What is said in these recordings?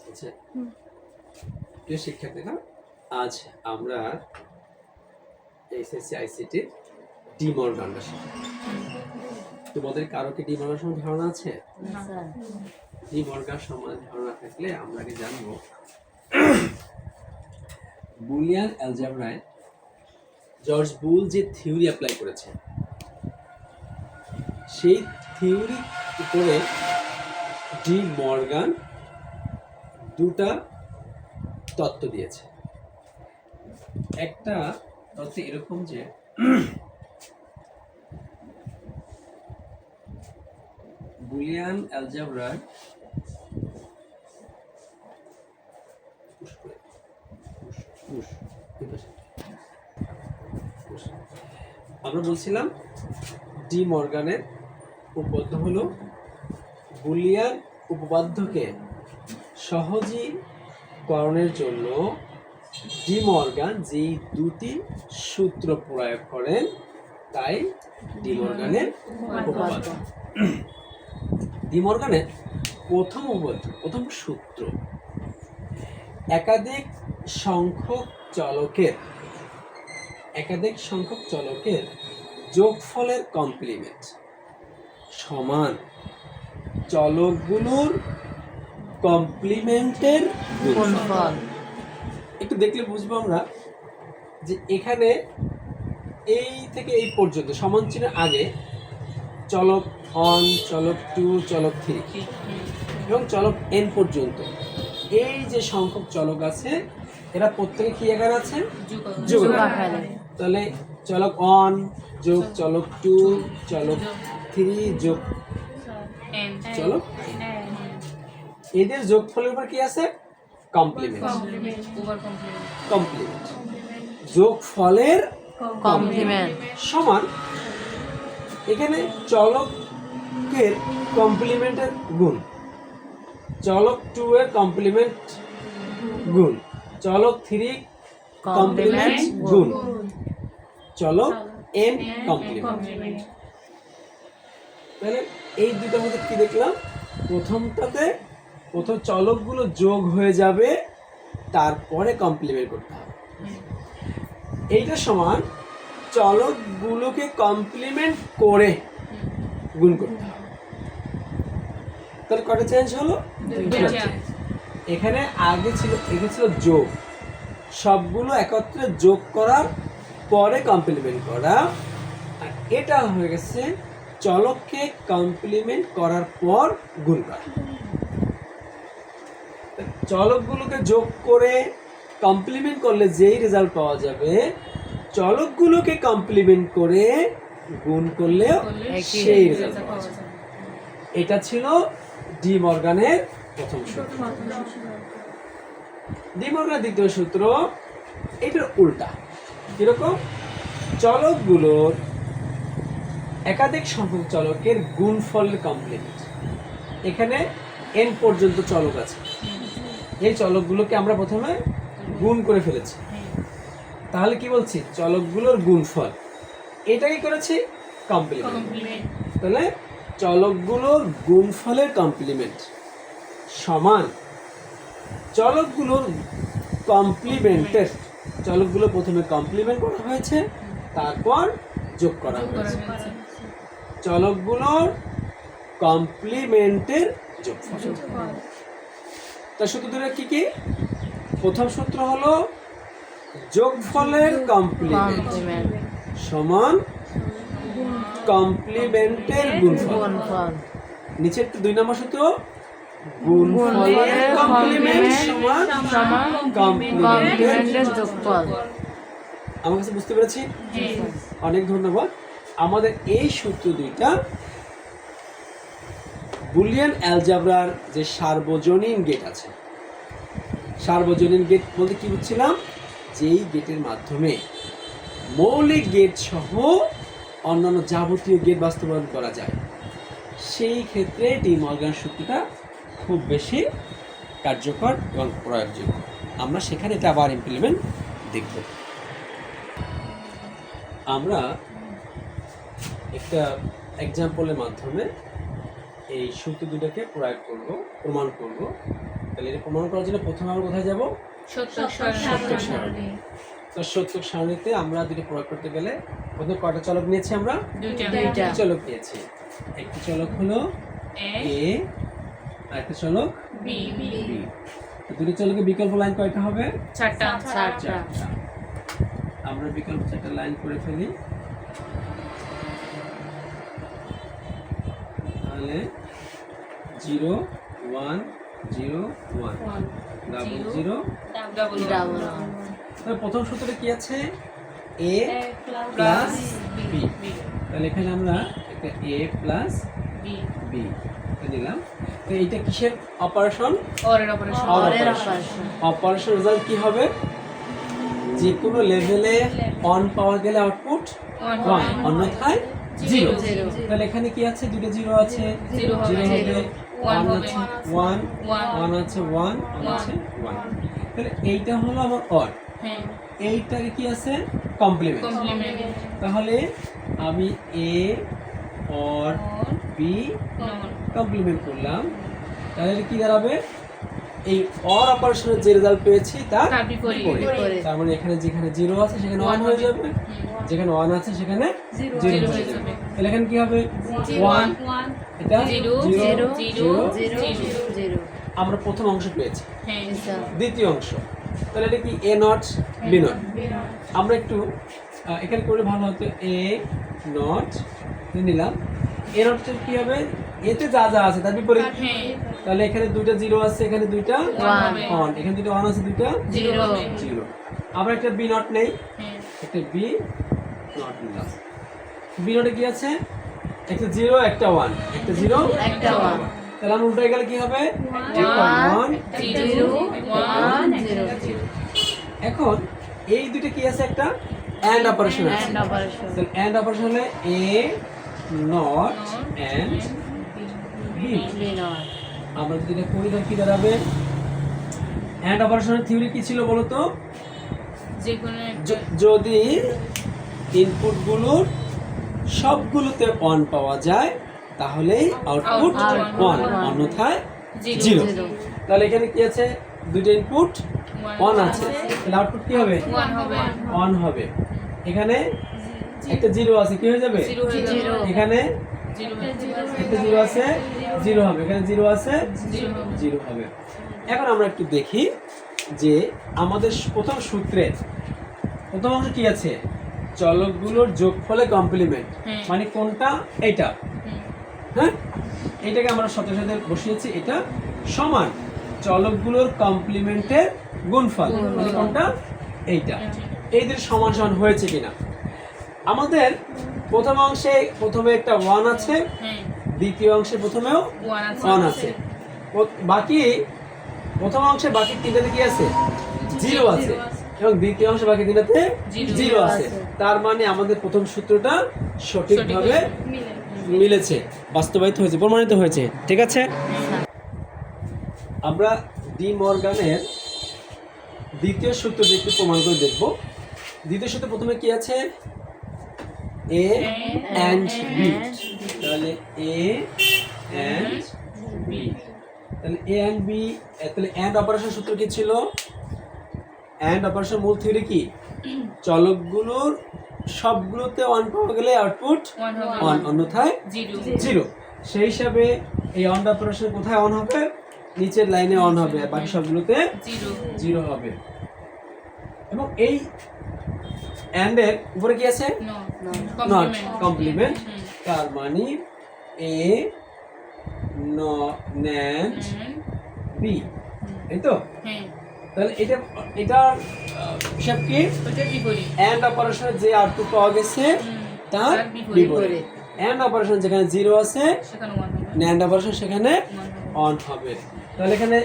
আচ্ছা, প্রিয় শিক্ষার্থীরা, আজ আমরা এসএসসি আইসিটি ডি মর্গানটা শিখব। তোমাদের কারো কি ডি মর্গান সম্বন্ধে ধারণা আছে? ডি মর্গান সম্বন্ধে ধারণা থাকলে আমরা আগে জানবো বুলিয়ান অ্যালজেব্রায় জর্জ বুল যে থিওরি অ্যাপ্লাই করেছে, সেই থিওরি উপরে ডি মর্গান দুটা তত্ত্ব দিয়েছে। একটা তত্ত্ব এরকম যে বুলিয়ান অ্যালজেব্রার আমরা বলছিলাম ডি মর্গানের উপপাদ্য হলো বুলিয়ান উপপাদ্যকে সহজীকরণের জন্য ডি মর্গান যেই দুটি সূত্র প্রয়োগ করেন তাই ডি মর্গানের উপপাদ্য। ডি মর্গানের প্রথম সূত্র একাধিক সংখ্যক চলকের যোগফলের কমপ্লিমেন্ট সমান চলকগুলোর কমপ্লিমেন্টের গুণফল। একটু দেখলে বুঝবো আমরা যে এখানে এই থেকে এই পর্যন্ত সমান চিহ্নের আগে চলক 1, চলক 2, চলক 3 এবং চলক n পর্যন্ত এই যে সংখ্যক চলক আছে এরা প্রত্যেকে কি আকারে আছে? যোগ আকারে। তাহলে চলক 1 যোগ চলক 2 চলক 3 যোগ চলক এদের যোগফলের উপর কি আছে? কমপ্লিমেন্ট। যোগফলের কমপ্লিমেন্ট সমান এখানে চলকের কমপ্লিমেন্টের গুণ, চলক 2 এর কমপ্লিমেন্ট গুণ, চলক 3 কমপ্লিমেন্ট গুণ, চলক n কমপ্লিমেন্ট। তাহলে এই দুটোর মধ্যে কি দেখলাম? প্রথম চলকগুলো যোগ হয়ে যাবে, তারপরে কমপ্লিমেন্ট করতে হবে। এইটা সমান চলকগুলোকে কমপ্লিমেন্ট করে গুণ করতে হবে। তাহলে কটা চেঞ্জ হলো? দুটো চেঞ্জ। এখানে আগে ছিল যোগ, সবগুলো একত্রে যোগ করার পরে কমপ্লিমেন্ট করা, আর এটা হয়ে গেছে চলককে কমপ্লিমেন্ট করার পর গুণ করা। চলকগুলোকে যোগ করে কমপ্লিমেন্ট করলে যেই রেজাল্ট পাওয়া যাবে, চলকগুলোকে কমপ্লিমেন্ট করে গুণ করলেও সেই রেজাল্ট পাওয়া যাবে। এটা ছিল ডি মর্গানের প্রথম সূত্র। ডি মর্গানের দ্বিতীয় সূত্র এটার উল্টা। কিরকম? চলকগুলোর একাধিক সংখ্যক চলকের গুণফলের কমপ্লিমেন্ট। এখানে n পর্যন্ত চলক আছে, এই চলকগুলোকে আমরা প্রথমে গুণ করে ফেলেছি। তাহলে কি বলছি? চলকগুলোর গুণফল। এটা কি করেছি? কমপ্লিমেন্ট। তাহলে চলকগুলোর গুণফলের কমপ্লিমেন্ট সমান চলকগুলোর কমপ্লিমেন্টের, চলকগুলো প্রথমে কমপ্লিমেন্ট করা হয়েছে, তারপর যোগ করা হয়েছে, চলকগুলোর কমপ্লিমেন্টের যোগফল। তার সূত্র দুটো কি কি? প্রথম সূত্র হলো যোগফলের কমপ্লিমেন্ট সমান কমপ্লিমেন্টের গুণফল। নিচের 2 নম্বর সূত্র গুণফলের কমপ্লিমেন্ট সমান কমপ্লিমেন্টের যোগফল। আমার কাছে বুঝতে পেরেছি? অনেক ধন্যবাদ। আমাদের এই সূত্র দুইটা বুলিয়ান অ্যালজেব্রার যে সার্বজনীন গেট আছে, সার্বজনীন গেট বলতে কি বুঝছিলাম? যেই গেটের মাধ্যমে মৌলিক গেট সহ অন্যান্য যাবতীয় গেট বাস্তবায়ন করা যায়, সেই ক্ষেত্রে ডি মর্গান সূত্রটা খুব বেশি কার্যকর এবং প্রয়োগযোগ্য। আমরা সেখানে এটা আবার ইমপ্লিমেন্ট দেখব। আমরা একটা এক্সাম্পলের মাধ্যমে এই সূত্র দুটাকে প্রমাণ করব। তাহলে তাহলে এটা প্রমাণ করার জন্য প্রথমে আমরা কোথায় যাব? সত্যক সত্যক সারণী। সারণী। তো সত্যক সারণীতে আমরা দুটো প্রয়োগ করতে গেলে প্রথমে কয়টা চলক নিয়েছি আমরা? দুইটা। দুটি চলক নিয়েছি। একটি চলক হলো এ এ আর একটা চলক বি বি। তো দুটি চলকের বিকল্প লাইন কয়টা হবে? চারটা। চারটা। আমরা বিকল্প চারটা লাইন করে ফেলি। তাহলে 0 1 0 1 ডাবল 0 ডাবল ডাবল তাহলে প্রথম সূত্রটা কি আছে? a plus b। তাহলে এখানে আমরা একটা a প্লাস বি b নিলাম। তো এইটা কিসের অপারেশন? অরের অপারেশন। OR অরের operation। অপারেশন। অপারেশন রেজাল্ট কি হবে? যে কোনো লেভেলে অন পাওয়া গেলে আউটপুট 1, অন্যথায় 0। Zero। তাহলে এখানে কি আছে? দুটো 0 আছে, Zero হবে। 0 হবে, 1 1 হবে। আছে 1, 1 আছে 1, 1 আছে 1। তাহলে এইটা হলো আমার অর। হ্যাঁ এইটাকে কি আছে? কমপ্লিমেন্ট। কমপ্লিমেন্ট। তাহলে আমি a or b non complement করলাম। তাহলে কি দাঁড়াবে? এই অর অপারেশনের যে রেজাল্ট পেয়েছি তার তার বিপরীত। বিপরীত। তার মানে এখানে যেখানে 0 আছে সেখানে 1 হয়ে যাবে, যেখানে 1 আছে সেখানে 0 Zero হয়ে হয়ে যাবে। যাবে। তাহলে এখানে কি হবে? 1 এটা 0 0 0 জিরো জিরো আমরা প্রথম অংশ পেয়েছি। হ্যাঁ দ্বিতীয় অংশ তাহলে এটা কি a নট b নট। আমরা একটু এখানে করে ভালো হতো a নট নিলাম। a নট কি হবে? এতে যা যা আছে তার বিপরীত। হ্যাঁ তাহলে এখানে দুইটা 0 আছে, এখানে দুইটা 1 1, এখানে দুইটা 1 আছে, দুইটা 0 হবে 0। আমরা একটা b নট নেই, হ্যাঁ একটা b নট নিলাম। b নটে কি আছে? একটা 0 একটা 1, একটা 0 একটা 1। তাহলে আমরা উল্টে গেলে কি হবে? 1 1 0 1 জিরো এখন এই দুটো কি আছে? একটা এন্ড অপারেশন আছে। And operation. তাহলে এন্ড অপারেশন হলে a not and b। B not. আমরা যদি এটা করি তাহলে কি দাঁড়াবে? এন্ড অপারেশনের থিওরি কি ছিল বলো তো? যে কোনো যদি ইনপুটগুলোর সবগুলোতে 1 পাওয়া যায় তাহলেই আউটপুট Output 1, অন্যথায় 0। জিরো তাহলে এখানে কি আছে? দুটো ইনপুট 1 আছে, তাহলে আউটপুট কি হবে? 1 হবে 1 হবে। এখানে একটা 0 আছে, কি হয়ে যাবে? 0 হয়ে Zero। যাবে এখানে 0 হয়ে যাবে একটা 0 আছে, 0 হবে। এখানে 0 আছে, 0 হবে 0 হবে। এখন আমরা একটু দেখি যে আমাদের প্রথম সূত্রের প্রথম অংশ কি আছে? চলকগুলোর যোগফলে কমপ্লিমেন্ট। হুম। মানে কোনটা? এইটা। হুম। হ্যাঁ, এইটাকে আমরা সাথে সাথে বসিয়েছি। এটা সমান চলকগুলোর কমপ্লিমেন্টের গুণফল। মানে কোনটা? এইটা। এই দুটো সমান সমান হয়েছে কিনা? আমাদের প্রথম অংশে প্রথমে একটা 1 আছে, হ্যাঁ দ্বিতীয় অংশে প্রথমেও 1 1 আছে। বাকি প্রথম অংশে বাকি তিনটাতে কি আছে? 0 আছে। এবং দ্বিতীয় অংশে বাকি তিনটাতে Zero 0 আছে। তার মানে আমাদের প্রথম সূত্রটা সঠিকভাবে মিলেছে, বাস্তবায়িত হয়েছে, প্রমাণিত হয়েছে। ঠিক আছে, আমরা ডি মর্গানের দ্বিতীয় সূত্রটি একটু প্রমাণ করে দেখব। দ্বিতীয় সূত্র প্রথমে কি আছে? a and b। তাহলে a and b, তাহলে a and b। তাহলে and অপারেশন সূত্র কি ছিল? and অপারেশন মূল থিওরি কি? চলকগুলোর সবগুলোতে 1 পাওয়া গেলে আউটপুট 1 হবে 1, অন্যথায় 0 0। সেই হিসাবে এই অন অপারেশন কোথায় অন হবে? নিচের লাইনে অন হবে, আর বাকি সবগুলোতে 0 0 হবে। এবং এই এন্ড এর উপরে কি আছে? Not complement. তার মানে a and b, এই তো? হ্যাঁ তাহলে এটার হিসাব কি? ওটার বিপরীত এন্ড অপারেশনের যে আউটপুট পাওয়া গেছে তার তার বিপরীত। বিপরীত। এন্ড অপারেশন যেখানে 0 আছে, সেখানে 1 হবে ন্যান্ড অপারেশন সেখানে 1 হবে অন হবে। তাহলে এখানে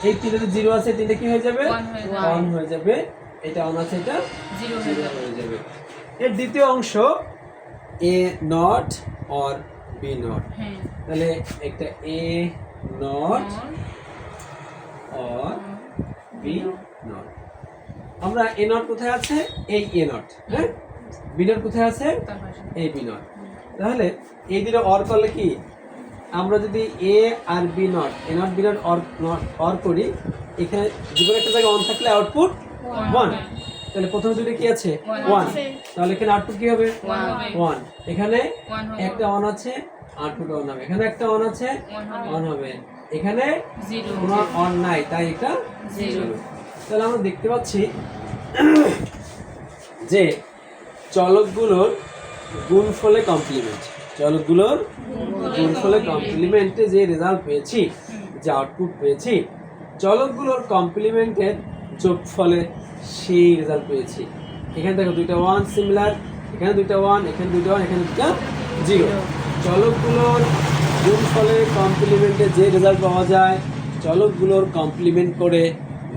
এই তিনটে 0 আছে, তিনটে কি হয়ে যাবে? 1 হয়ে যাবে অন হয়ে যাবে। এটা অন আছে, এটা 0 হয়ে 0 যাবে হয়ে যাবে। এর দ্বিতীয় অংশ a not or b not. হ্যাঁ তাহলে একটা a not or b not. আমরা a নট কোথায় আছে? এই a নট। হ্যাঁ, b নট কোথায় আছে? তার পাশে এই b নট। তাহলে এই দুটো অর করলে কি আমরা যদি এ আর B not A not B not or করি, এখানে যে কোনো একটা জায়গায় অন থাকলে আউটপুট 1। তাহলে প্রথমে দুটো কি আছে? 1। তাহলে এখানে আউটপুট কি হবে? 1। এখানে একটা অন আছে, আউটপুট অন হবে। এখানে একটা অন আছে, অন হবে। এখানে কোনো অন নাই, তাই এটা 0। তাহলে আমরা দেখতে পাচ্ছি যে চলকগুলোর গুণফলে কমপ্লিমেন্ট, চলকগুলোর গুণফলে কমপ্লিমেন্টে যে রেজাল্ট পেয়েছি, যে আউটপুট পেয়েছি, চলকগুলোর কমপ্লিমেন্টের যোগফলে সেই রেজাল্ট পেয়েছি। এখানে দেখো দুইটা 1 সিমিলার, এখানে দুইটা 1, এখানে দুইটা 1, এখানে দুইটা 0। চলকগুলোর গুণফলে কমপ্লিমেন্টে যে রেজাল্ট পাওয়া যায়, চলকগুলোর কমপ্লিমেন্ট করে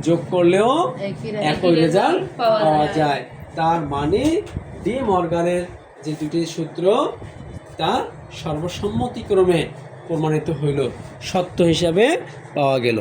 যোগ করলেও একই রেজাল্ট পাওয়া যায়। তার মানে ডি মর্গানের যে দুটি সূত্র তা সর্বসম্মতিক্রমে প্রমাণিত হইল, সত্য হিসাবে পাওয়া গেল।